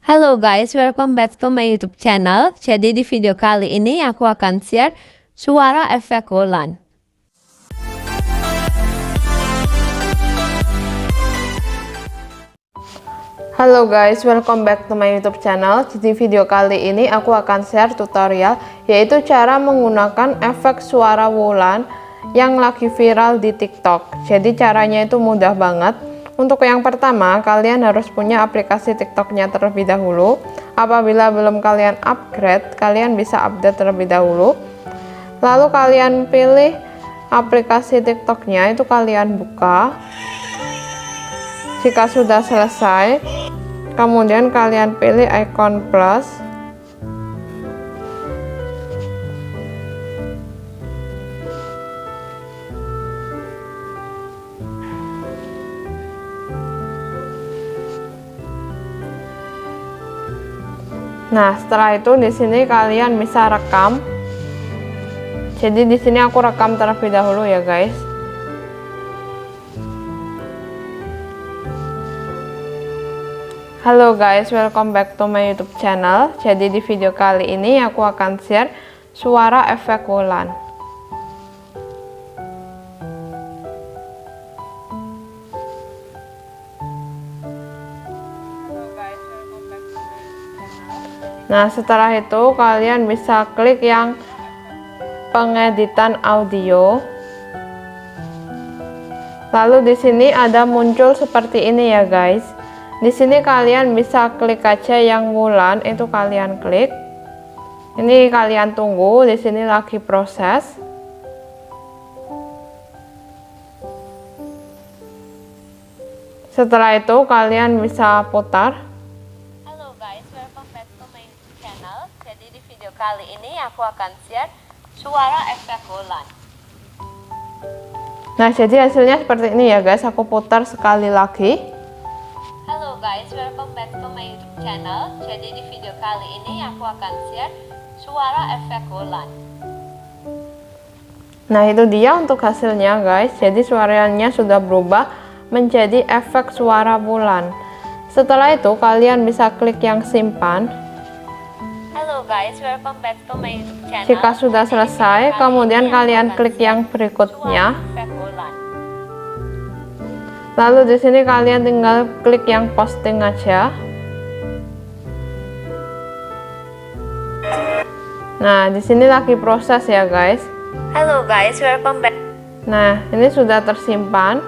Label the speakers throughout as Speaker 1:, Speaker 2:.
Speaker 1: Halo guys, welcome back to my YouTube channel. Jadi di video kali ini aku akan share suara efek Wulan.
Speaker 2: Halo guys, welcome back to my YouTube channel. Di video kali ini aku akan share tutorial yaitu cara menggunakan efek suara Wulan yang lagi viral di TikTok. Jadi caranya itu mudah banget. Untuk yang pertama, kalian harus punya aplikasi TikToknya terlebih dahulu. Apabila belum kalian upgrade, kalian bisa update terlebih dahulu. Lalu kalian pilih aplikasi TikToknya, itu kalian buka. Jika sudah selesai, kemudian kalian pilih icon plus. Nah, setelah itu di sini kalian bisa rekam. Jadi di sini aku rekam terlebih dahulu ya, guys. Halo guys, welcome back to my YouTube channel. Jadi di video kali ini aku akan share suara efek Wulan. Nah, setelah itu kalian bisa klik yang pengeditan audio. Lalu di sini ada muncul seperti ini ya, guys. Di sini kalian bisa klik aja yang Wulan, itu kalian klik. Ini kalian tunggu, di sini lagi proses. Setelah itu kalian bisa putar.
Speaker 1: Halo guys, welcome back to my YouTube channel. Jadi di video kali ini aku akan share suara efek Wulan.
Speaker 2: Nah, jadi hasilnya seperti ini ya, guys. Aku putar sekali lagi.
Speaker 1: Halo guys, welcome back to my YouTube channel. Jadi di video kali ini aku akan share suara efek Wulan.
Speaker 2: Nah, itu dia untuk hasilnya, guys. Jadi suaranya sudah berubah menjadi efek suara Wulan. Setelah itu kalian bisa klik yang simpan.
Speaker 1: Halo guys, welcome back to my YouTube channel.
Speaker 2: Jika sudah selesai, kemudian kalian klik yang berikutnya. Lalu di sini kalian tinggal klik yang posting aja. Nah, di sini lagi proses ya, guys.
Speaker 1: Halo guys, welcome back.
Speaker 2: Nah, ini sudah tersimpan.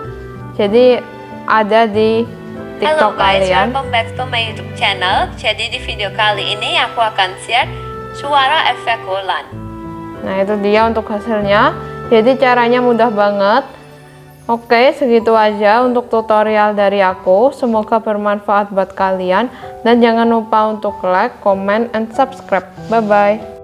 Speaker 2: Jadi ada di TikTok
Speaker 1: Halo guys,
Speaker 2: kalian.
Speaker 1: welcome back to my YouTube channel. Jadi di video kali ini aku akan share suara efek Wulan.
Speaker 2: Nah, itu dia untuk hasilnya. Jadi caranya mudah banget. Oke, segitu aja untuk tutorial dari aku. Semoga bermanfaat buat kalian. Dan jangan lupa untuk like, comment, and subscribe. Bye-bye.